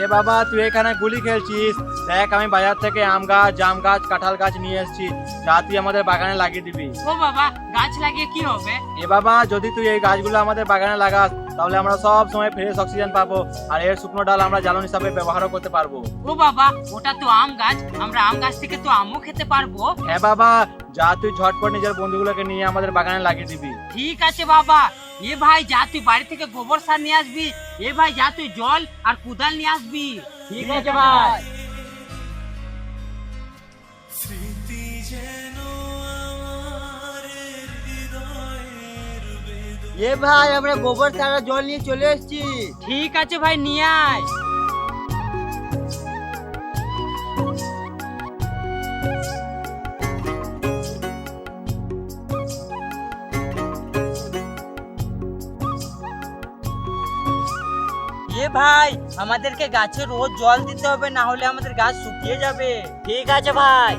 এ বাবা, তুই এখানে গুলি খেলছিস? দেখ, আমি বাজার থেকে আম গাছ, জাম গাছ, কাঁঠাল গাছ নিয়ে এসেছি, যা তুই আমাদের বাগানে লাগিয়ে দিবি। ও বাবা, গাছ লাগিয়ে কি হবে? এ বাবা, যদি তুই এই গাছগুলো আমাদের বাগানে লাগাস, তাহলে আমরা সব সময় ফ্রেশ অক্সিজেন পাবো, আর এর শুকনো ডাল আমরা জ্বালানি হিসাবে ব্যবহারও করতে পারবো। ও বাবা, ওটা তো আম গাছ, আমরা আম গাছ থেকে তো আমও খেতে পারবো। হ্যাঁ বাবা, যা তুই ঝটপট নিজের বন্ধুগুলোকে নিয়ে আমাদের বাগানে লাগিয়ে দিবি। ঠিক আছে বাবা। এ ভাই, যা তুই বাড়ি থেকে গোবর সার নিয়ে আসবি। এ ভাই, যা তুই জল আর কুদাল নিয়ে আসবি। ঠিক আছে ভাই। এ ভাই, আমরা গোবর সার আর জল নিয়ে চলে এসেছি। ঠিক আছে ভাই, নিয়ে আয়। এ ভাই, আমাদেরকে গাছে রোজ জল দিতে হবে, না হলে আমাদের গাছ শুকিয়ে যাবে। ঠিক আছে ভাই।